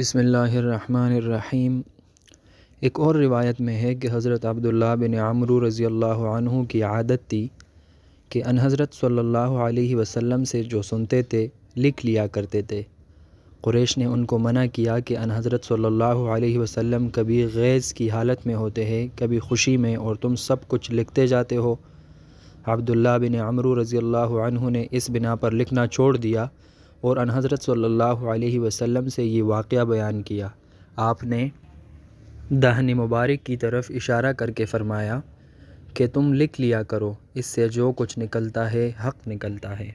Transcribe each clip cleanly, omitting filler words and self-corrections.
بسم اللہ الرحمن الرحیم۔ ایک اور روایت میں ہے کہ حضرت عبداللہ بن عمرو رضی اللہ عنہ کی عادت تھی کہ ان حضرت صلی اللہ علیہ وسلم سے جو سنتے تھے لکھ لیا کرتے تھے۔ قریش نے ان کو منع کیا کہ ان حضرت صلی اللہ علیہ وسلم کبھی غیظ کی حالت میں ہوتے ہیں، کبھی خوشی میں، اور تم سب کچھ لکھتے جاتے ہو۔ عبداللہ بن عمرو رضی اللہ عنہ نے اس بنا پر لکھنا چھوڑ دیا اور ان حضرت صلی اللہ علیہ وسلم سے یہ واقعہ بیان کیا۔ آپ نے دہن مبارک کی طرف اشارہ کر کے فرمایا کہ تم لکھ لیا کرو، اس سے جو کچھ نکلتا ہے حق نکلتا ہے۔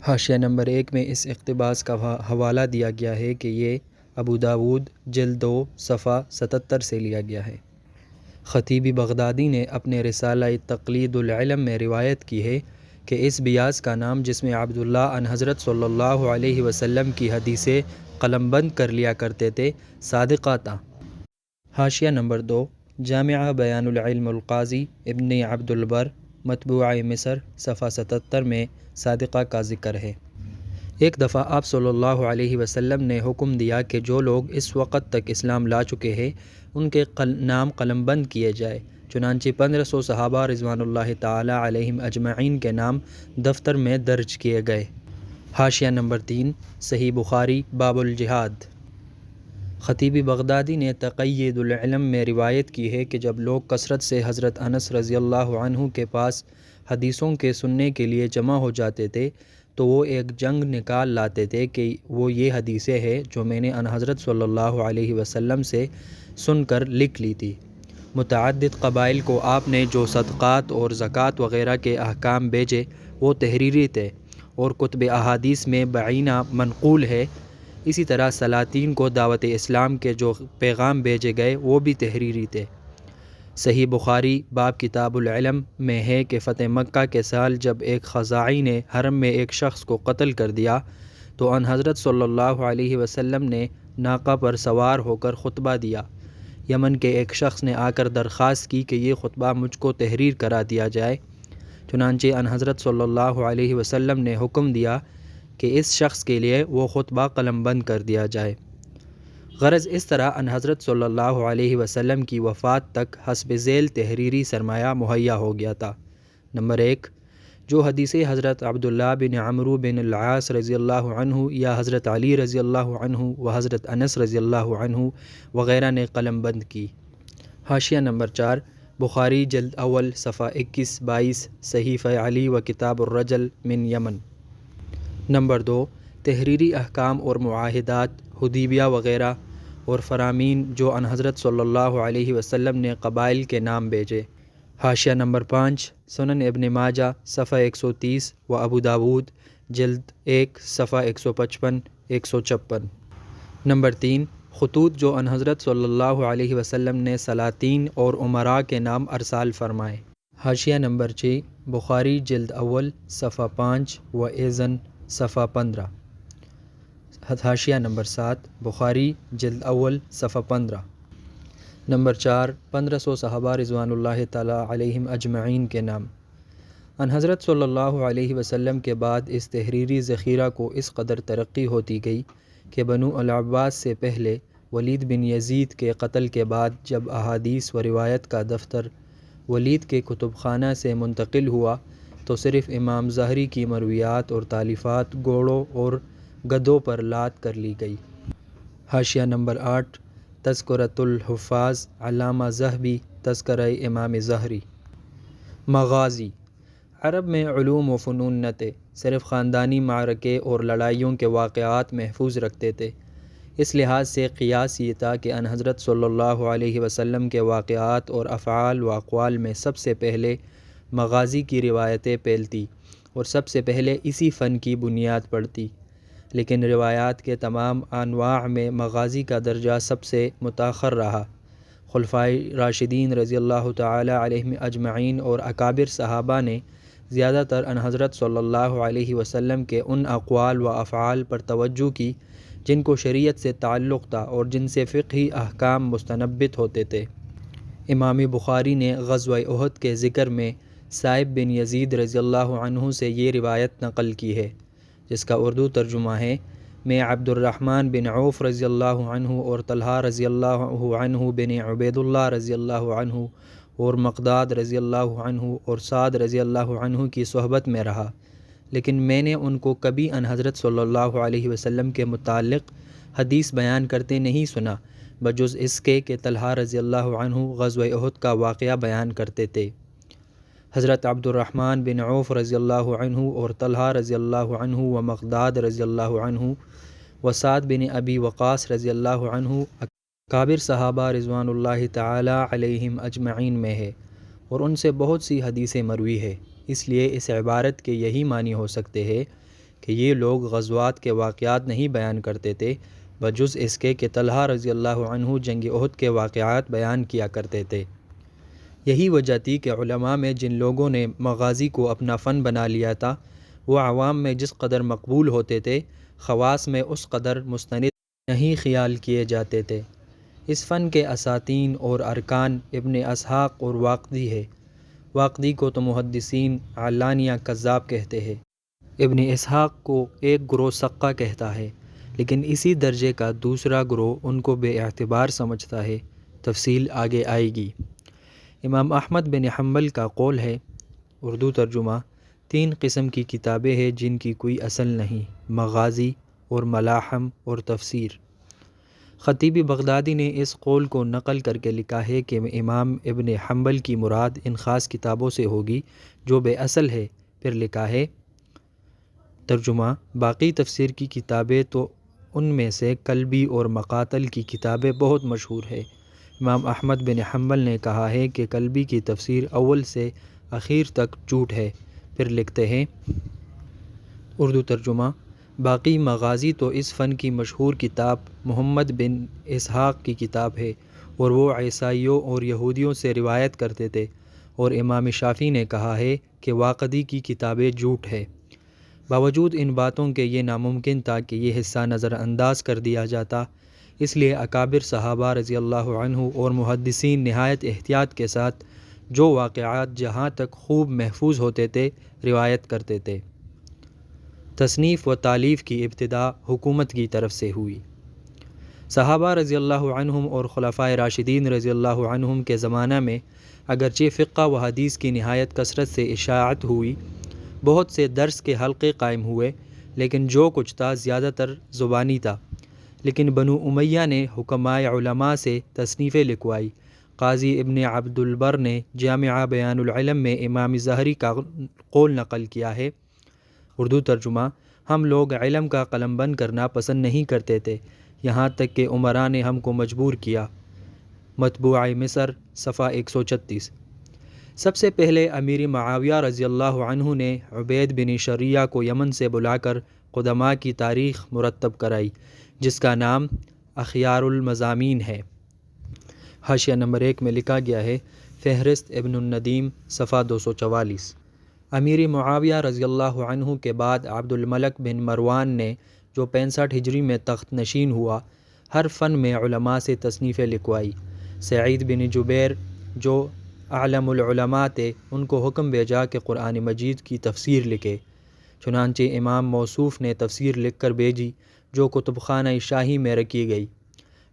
حاشیہ نمبر 1 میں اس اقتباس کا حوالہ دیا گیا ہے کہ یہ ابو داود جلد 2 صفحہ 77 سے لیا گیا ہے۔ خطیب بغدادی نے اپنے رسالہ تقلید العلم میں روایت کی ہے کہ اس بیاض کا نام جس میں عبداللہ ان حضرت صلی اللہ علیہ وسلم کی حدیثیں قلم بند کر لیا کرتے تھے، صادقہ تھا۔ حاشیہ نمبر 2 جامعہ بیان العلم القاضی ابن عبد البر مطبوعہ مصر صفحہ 77 میں صادقہ کا ذکر ہے۔ ایک دفعہ آپ صلی اللہ علیہ وسلم نے حکم دیا کہ جو لوگ اس وقت تک اسلام لا چکے ہیں ان کے نام قلم بند کیے جائے، چنانچہ 1500 صحابہ رضوان اللہ تعالی علیہم اجمعین کے نام دفتر میں درج کیے گئے۔ حاشیہ نمبر 3 صحیح بخاری باب الجہاد۔ خطیب بغدادی نے تقید العلم میں روایت کی ہے کہ جب لوگ کثرت سے حضرت انس رضی اللہ عنہ کے پاس حدیثوں کے سننے کے لیے جمع ہو جاتے تھے تو وہ ایک جنگ نکال لاتے تھے کہ وہ یہ حدیثیں ہیں جو میں نے ان حضرت صلی اللہ علیہ وسلم سے سن کر لکھ لی تھی۔ متعدد قبائل کو آپ نے جو صدقات اور زکوٰۃ وغیرہ کے احکام بھیجے وہ تحریری تھے اور کتب احادیث میں بعینہ منقول ہے۔ اسی طرح سلاطین کو دعوت اسلام کے جو پیغام بھیجے گئے وہ بھی تحریری تھے۔ صحیح بخاری باب کتاب العلم میں ہے کہ فتح مکہ کے سال جب ایک خزاعی نے حرم میں ایک شخص کو قتل کر دیا تو ان حضرت صلی اللہ علیہ وسلم نے ناقہ پر سوار ہو کر خطبہ دیا۔ یمن کے ایک شخص نے آ کر درخواست کی کہ یہ خطبہ مجھ کو تحریر کرا دیا جائے، چنانچہ ان حضرت صلی اللہ علیہ وسلم نے حکم دیا کہ اس شخص کے لیے وہ خطبہ قلم بند کر دیا جائے۔ غرض اس طرح ان حضرت صلی اللہ علیہ وسلم کی وفات تک حسب ذیل تحریری سرمایہ مہیا ہو گیا تھا۔ نمبر 1 جو حدیثیں حضرت عبداللہ بن عمرو بن العاص رضی اللہ عنہ یا حضرت علی رضی اللہ عنہ و حضرت انس رضی اللہ عنہ وغیرہ نے قلم بند کی۔ حاشیہ نمبر 4 بخاری جلد اول صفحہ 21-22 صحیفہ علی و کتاب الرجل من یمن۔ نمبر 2 تحریری احکام اور معاہدات حدیبیہ وغیرہ اور فرامین جو ان حضرت صلی اللہ علیہ وسلم نے قبائل کے نام بھیجے۔ حاشیہ نمبر 5 سنن ابن ماجہ صفحہ 130 و ابو داود جلد 1 صفحہ 155-156۔ نمبر 3 خطوط جو ان حضرت صلی اللہ علیہ وسلم نے سلاطین اور امراء کے نام ارسال فرمائے۔ حاشیہ نمبر 6 بخاری جلد اول صفحہ 5 و ایزن صفحہ 15۔ حاشیہ نمبر 7 بخاری جلد اول صفحہ 15۔ نمبر 4 1500 صحابہ رضوان اللہ تعالی علیہم اجمعین کے نام۔ ان حضرت صلی اللہ علیہ وسلم کے بعد اس تحریری ذخیرہ کو اس قدر ترقی ہوتی گئی کہ بنو العباس سے پہلے ولید بن یزید کے قتل کے بعد جب احادیث و روایت کا دفتر ولید کے کتب خانہ سے منتقل ہوا تو صرف امام ظاہری کی مرویات اور تالیفات گھوڑوں اور گدھوں پر لاد کر لی گئی۔ حاشیہ نمبر 8 تذکرۃ الحفاظ علامہ ذہبی تذکرہ امام ظاہری۔ مغازی عرب میں علوم و فنون نہ تھے، صرف خاندانی معرکے اور لڑائیوں کے واقعات محفوظ رکھتے تھے۔ اس لحاظ سے قیاس یہ تھا کہ ان حضرت صلی اللہ علیہ وسلم کے واقعات اور افعال و اقوال میں سب سے پہلے مغازی کی روایتیں پھیلتی اور سب سے پہلے اسی فن کی بنیاد پڑتی، لیکن روایات کے تمام انواع میں مغازی کا درجہ سب سے متأخر رہا۔ خلفائے راشدین رضی اللہ تعالی علیہم اجمعین اور اکابر صحابہ نے زیادہ تر ان حضرت صلی اللہ علیہ وسلم کے ان اقوال و افعال پر توجہ کی جن کو شریعت سے تعلق تھا اور جن سے فقہی احکام مستنبط ہوتے تھے۔ امام بخاری نے غزوہ احد کے ذکر میں سائب بن یزید رضی اللہ عنہ سے یہ روایت نقل کی ہے، جس کا اردو ترجمہ ہے میں عبد الرحمن بن عوف رضی اللہ عنہ اور طلحہ رضی اللہ عنہ بن عبید اللہ رضی اللہ عنہ اور مقداد رضی اللہ عنہ اور سعد رضی اللہ عنہ کی صحبت میں رہا، لیکن میں نے ان کو کبھی ان حضرت صلی اللہ علیہ وسلم کے متعلق حدیث بیان کرتے نہیں سنا، بجز اس کے کہ طلحہ رضی اللہ عنہ غزوہ احد کا واقعہ بیان کرتے تھے۔ حضرت عبد الرحمن بن عوف رضی اللہ عنہ اور طلحہ رضی اللہ عنہ و مقداد رضی اللہ عنہ و سعد بن ابی وقاص رضی اللہ عنہ اکابر صحابہ رضوان اللہ تعالی علیہم اجمعین میں ہے، اور ان سے بہت سی حدیثیں مروی ہے۔ اس لیے اس عبارت کے یہی معنی ہو سکتے ہیں کہ یہ لوگ غزوات کے واقعات نہیں بیان کرتے تھے، بجز اس کے کہ طلحہ رضی اللہ عنہ جنگ احد کے واقعات بیان کیا کرتے تھے۔ یہی وجہ تھی کہ علماء میں جن لوگوں نے مغازی کو اپنا فن بنا لیا تھا، وہ عوام میں جس قدر مقبول ہوتے تھے، خواص میں اس قدر مستند نہیں خیال کیے جاتے تھے۔ اس فن کے اساتین اور ارکان ابن اسحاق اور واقدی ہے۔ واقدی کو تو محدثین علانیہ کذاب کہتے ہیں، ابن اسحاق کو ایک گروہ سقہ کہتا ہے، لیکن اسی درجے کا دوسرا گروہ ان کو بے اعتبار سمجھتا ہے۔ تفصیل آگے آئے گی۔ امام احمد بن حنبل کا قول ہے، اردو ترجمہ: 3 قسم کی کتابیں ہیں جن کی کوئی اصل نہیں، مغازی اور ملاحم اور تفسیر۔ خطیب بغدادی نے اس قول کو نقل کر کے لکھا ہے کہ امام ابن حنبل کی مراد ان خاص کتابوں سے ہوگی جو بے اصل ہے۔ پھر لکھا ہے، ترجمہ: باقی تفسیر کی کتابیں تو ان میں سے کلبی اور مقاتل کی کتابیں بہت مشہور ہے۔ امام احمد بن حنبل نے کہا ہے کہ کلبی کی تفسیر اول سے اخیر تک جھوٹ ہے۔ پھر لکھتے ہیں، اردو ترجمہ: باقی مغازی تو اس فن کی مشہور کتاب محمد بن اسحاق کی کتاب ہے، اور وہ عیسائیوں اور یہودیوں سے روایت کرتے تھے، اور امام شافعی نے کہا ہے کہ واقدی کی کتابیں جھوٹ ہے۔ باوجود ان باتوں کے یہ ناممکن تھا کہ یہ حصہ نظر انداز کر دیا جاتا، اس لیے اکابر صحابہ رضی اللہ عنہ اور محدثین نہایت احتیاط کے ساتھ جو واقعات جہاں تک خوب محفوظ ہوتے تھے روایت کرتے تھے۔ تصنیف و تالیف کی ابتدا حکومت کی طرف سے ہوئی۔ صحابہ رضی اللہ عنہم اور خلفائے راشدین رضی اللہ عنہم کے زمانہ میں اگرچہ فقہ و حدیث کی نہایت کثرت سے اشاعت ہوئی، بہت سے درس کے حلقے قائم ہوئے، لیکن جو کچھ تھا زیادہ تر زبانی تھا۔ لیکن بنو امیہ نے حکماء علماء سے تصنیفیں لکھوائی۔ قاضی ابن عبد البر نے جامع بیان العلم میں امام ظاہری کا قول نقل کیا ہے، اردو ترجمہ: ہم لوگ علم کا قلم بند کرنا پسند نہیں کرتے تھے، یہاں تک کہ عمراء نے ہم کو مجبور کیا۔ مطبوعہ مصر، صفحہ 136۔ سب سے پہلے امیر معاویہ رضی اللہ عنہ نے عبید بن شریعہ کو یمن سے بلا کر قدماء کی تاریخ مرتب کرائی، جس کا نام اخیار المضامین ہے۔ حاشیہ نمبر 1 میں لکھا گیا ہے، فہرست ابن الندیم، صفحہ 244۔ امیر معاویہ رضی اللہ عنہ کے بعد عبد الملک بن مروان نے، جو 65 ہجری میں تخت نشین ہوا، ہر فن میں علماء سے تصنیفیں لکھوائی۔ سعید بن جبیر جو اعلم العلماء تھے، ان کو حکم بھیجا کہ قرآن مجید کی تفسیر لکھے۔ چنانچہ امام موصوف نے تفسیر لکھ کر بھیجی، جو کتب خانہ شاہی میں رکھی گئی۔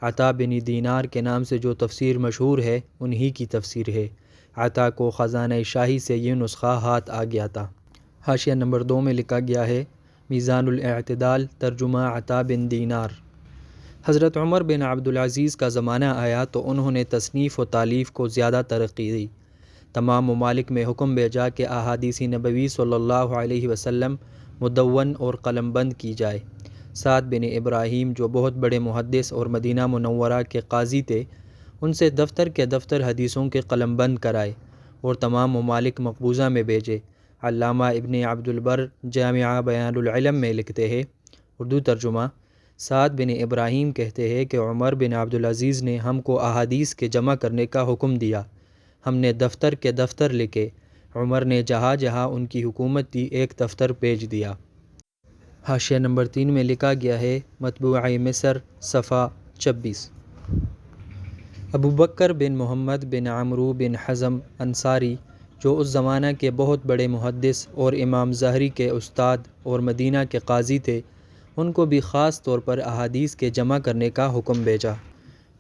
عطا بن دینار کے نام سے جو تفسیر مشہور ہے، انہی کی تفسیر ہے۔ عطا کو خزانہ شاہی سے یہ نسخہ ہاتھ آ گیا تھا۔ حاشیہ نمبر 2 میں لکھا گیا ہے، میزان الاعتدال، ترجمہ عطا بن دینار۔ حضرت عمر بن عبدالعزیز کا زمانہ آیا تو انہوں نے تصنیف و تالیف کو زیادہ ترقی دی۔ تمام ممالک میں حکم بھیجا کہ احادیث نبوی صلی اللہ علیہ وسلم مدون اور قلم بند کی جائے۔ سعد بن ابراہیم جو بہت بڑے محدث اور مدینہ منورہ کے قاضی تھے، ان سے دفتر کے دفتر حدیثوں کے قلم بند کرائے اور تمام ممالک مقبوضہ میں بھیجے۔ علامہ ابن عبد البر جامع بیان العلم میں لکھتے ہیں، اردو ترجمہ: سعد بن ابراہیم کہتے ہیں کہ عمر بن عبدالعزیز نے ہم کو احادیث کے جمع کرنے کا حکم دیا، ہم نے دفتر کے دفتر لکھے، عمر نے جہاں جہاں ان کی حکومت تھی ایک دفتر بھیج دیا۔ حاشیہ نمبر 3 میں لکھا گیا ہے، مطبوعہ مصر، صفحہ 26۔ ابو بکر بن محمد بن عمرو بن حزم انصاری جو اس زمانہ کے بہت بڑے محدث اور امام ظاہری کے استاد اور مدینہ کے قاضی تھے، ان کو بھی خاص طور پر احادیث کے جمع کرنے کا حکم بھیجا۔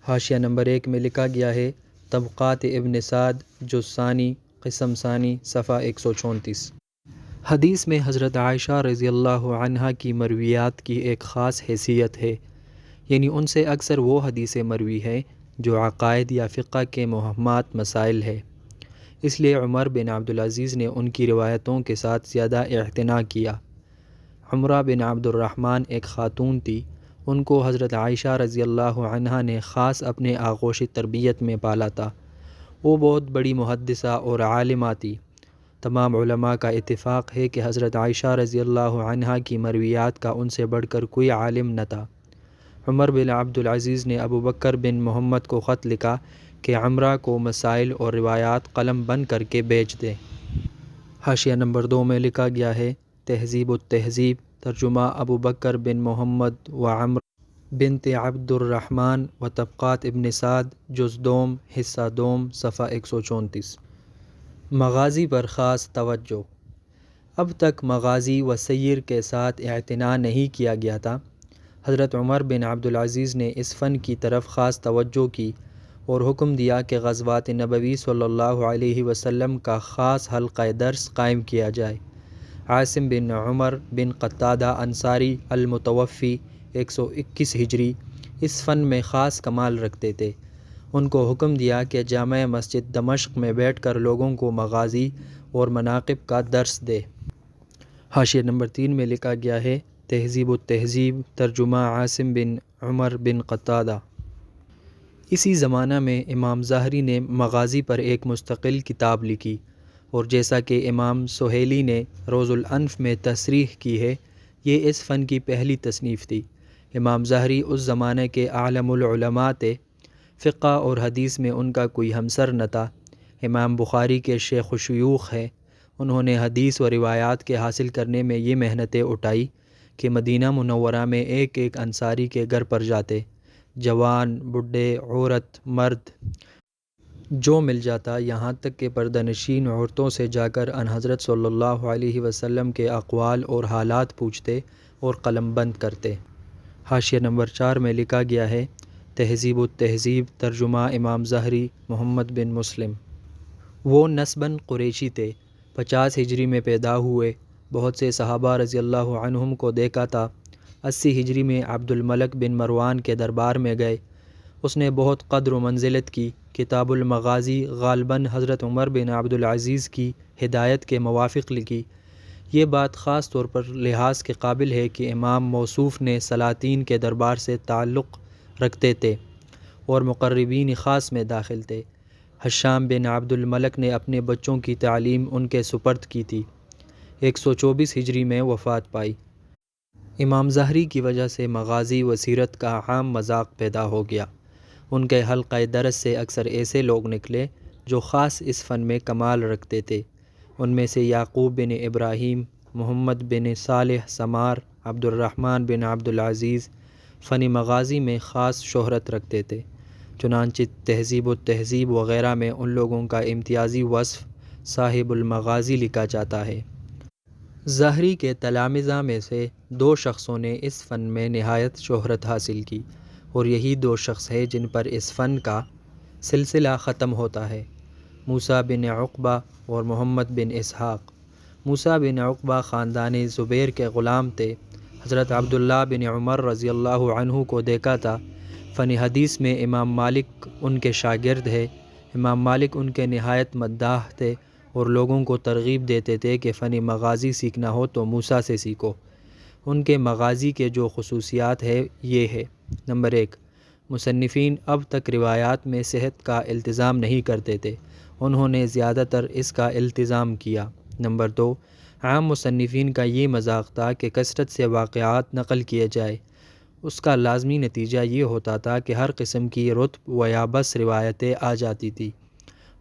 حاشیہ نمبر 1 میں لکھا گیا ہے طبقات ابن سعد جز ثانی قسم ثانی صفحہ 134۔ حدیث میں حضرت عائشہ رضی اللہ عنہا کی مرویات کی ایک خاص حیثیت ہے، یعنی ان سے اکثر وہ حدیثیں مروی ہیں جو عقائد یا فقہ کے مہمات مسائل ہے، اس لیے عمر بن عبدالعزیز نے ان کی روایتوں کے ساتھ زیادہ اعتناء کیا۔ عمرہ بن عبد الرحمن ایک خاتون تھی، ان کو حضرت عائشہ رضی اللہ عنہا نے خاص اپنے آغوش تربیت میں پالا تھا۔ وہ بہت بڑی محدثہ اور عالمہ تھی۔ تمام علماء کا اتفاق ہے کہ حضرت عائشہ رضی اللہ عنہا کی مرویات کا ان سے بڑھ کر کوئی عالم نہ تھا۔ عمر بن عبدالعزیز نے ابو بکر بن محمد کو خط لکھا کہ عمرہ کو مسائل اور روایات قلم بند کر کے بیچ دیں۔ حاشیہ نمبر 2 میں لکھا گیا ہے تہذیب التہذیب ترجمہ ابو بکر بن محمد و عمر بنت عبد الرحمن و طبقات ابن سعد جز دوم حصہ دوم صفحہ 134۔ مغازی پر خاص توجہ۔ اب تک مغازی و سیر کے ساتھ اعتناء نہیں کیا گیا تھا۔ حضرت عمر بن عبدالعزیز نے اس فن کی طرف خاص توجہ کی اور حکم دیا کہ غزوات نبوی صلی اللہ علیہ وسلم کا خاص حلقہ درس قائم کیا جائے۔ عاصم بن عمر بن قتادہ انصاری المتوفی 121 ہجری اس فن میں خاص کمال رکھتے تھے۔ ان کو حکم دیا کہ جامع مسجد دمشق میں بیٹھ کر لوگوں کو مغازی اور مناقب کا درس دے۔ حاشیہ نمبر 3 میں لکھا گیا ہے تہذیب التہذیب ترجمہ عاصم بن عمر بن قتادہ۔ اسی زمانہ میں امام ظاہری نے مغازی پر ایک مستقل کتاب لکھی، اور جیسا کہ امام سہیلی نے روز الانف میں تصریح کی ہے، یہ اس فن کی پہلی تصنیف تھی۔ امام ظاہری اس زمانے کے اعلم العلماء تھے، فقہ اور حدیث میں ان کا کوئی ہمسر نہ تھا۔ امام بخاری کے شیخ و شیوخ ہیں۔ انہوں نے حدیث و روایات کے حاصل کرنے میں یہ محنتیں اٹھائی کہ مدینہ منورہ میں ایک ایک انصاری کے گھر پر جاتے، جوان، بڈھے، عورت، مرد، جو مل جاتا، یہاں تک کہ پردہ نشین عورتوں سے جا کر ان حضرت صلی اللہ علیہ وسلم کے اقوال اور حالات پوچھتے اور قلم بند کرتے۔ حاشیہ نمبر 4 میں لکھا گیا ہے تہذیب التہذیب ترجمہ امام ظاہری محمد بن مسلم۔ وہ نسباً قریشی تھے، 50 ہجری میں پیدا ہوئے۔ بہت سے صحابہ رضی اللہ عنہم کو دیکھا تھا۔ 80 ہجری میں عبد الملک بن مروان کے دربار میں گئے۔ اس نے بہت قدر و منزلت کی۔ کتاب المغازی غالباً حضرت عمر بن عبدالعزیز کی ہدایت کے موافق لکھی۔ یہ بات خاص طور پر لحاظ کے قابل ہے کہ امام موصوف نے سلاطین کے دربار سے تعلق رکھتے تھے اور مقربین خاص میں داخل تھے۔ ہشام بن عبد الملک نے اپنے بچوں کی تعلیم ان کے سپرد کی تھی۔ 124 ہجری میں وفات پائی۔ امام ظاہری کی وجہ سے مغازی و سیرت کا عام مذاق پیدا ہو گیا۔ ان کے حلقہ درس سے اکثر ایسے لوگ نکلے جو خاص اس فن میں کمال رکھتے تھے۔ ان میں سے یعقوب بن ابراہیم، محمد بن صالح سمار، عبد الرحمن بن عبدالعزیز فن مغازی میں خاص شہرت رکھتے تھے۔ چنانچہ تہذیب التہذیب وغیرہ میں ان لوگوں کا امتیازی وصف صاحب المغازی لکھا جاتا ہے۔ ظاہری کے تلامذہ میں سے 2 شخصوں نے اس فن میں نہایت شہرت حاصل کی، اور یہی 2 شخص ہیں جن پر اس فن کا سلسلہ ختم ہوتا ہے، موسیٰ بن عقبہ اور محمد بن اسحاق۔ موسیٰ بن عقبہ خاندان زبیر کے غلام تھے۔ حضرت عبداللہ بن عمر رضی اللہ عنہ کو دیکھا تھا۔ فن حدیث میں امام مالک ان کے شاگرد ہے۔ امام مالک ان کے نہایت مداح تھے اور لوگوں کو ترغیب دیتے تھے کہ فن مغازی سیکھنا ہو تو موسیٰ سے سیکھو۔ ان کے مغازی کے جو خصوصیات ہے یہ ہے: نمبر 1، مصنفین اب تک روایات میں صحت کا التزام نہیں کرتے تھے، انہوں نے زیادہ تر اس کا التزام کیا۔ نمبر 2، عام مصنفین کا یہ مذاق تھا کہ کثرت سے واقعات نقل کیے جائے، اس کا لازمی نتیجہ یہ ہوتا تھا کہ ہر قسم کی رطب و یابس روایتیں آ جاتی تھی۔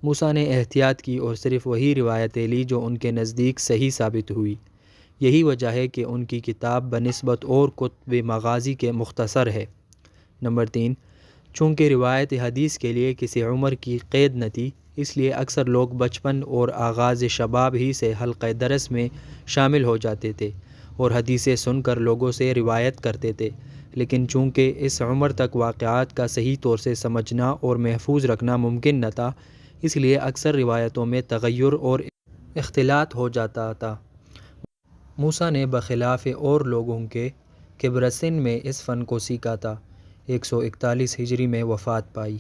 موسیٰ نے احتیاط کی اور صرف وہی روایتیں لی جو ان کے نزدیک صحیح ثابت ہوئی۔ یہی وجہ ہے کہ ان کی کتاب بنسبت اور کتب مغازی کے مختصر ہے۔ نمبر 3، چونکہ روایت حدیث کے لیے کسی عمر کی قید نہ تھی، اس لیے اکثر لوگ بچپن اور آغاز شباب ہی سے حلقہ درس میں شامل ہو جاتے تھے اور حدیثیں سن کر لوگوں سے روایت کرتے تھے، لیکن چونکہ اس عمر تک واقعات کا صحیح طور سے سمجھنا اور محفوظ رکھنا ممکن نہ تھا، اس لیے اکثر روایتوں میں تغیر اور اختلاط ہو جاتا تھا۔ موسیٰ نے بخلاف اور لوگوں کے کبر سن میں اس فن کو سیکھا تھا۔ 141 ہجری میں وفات پائی۔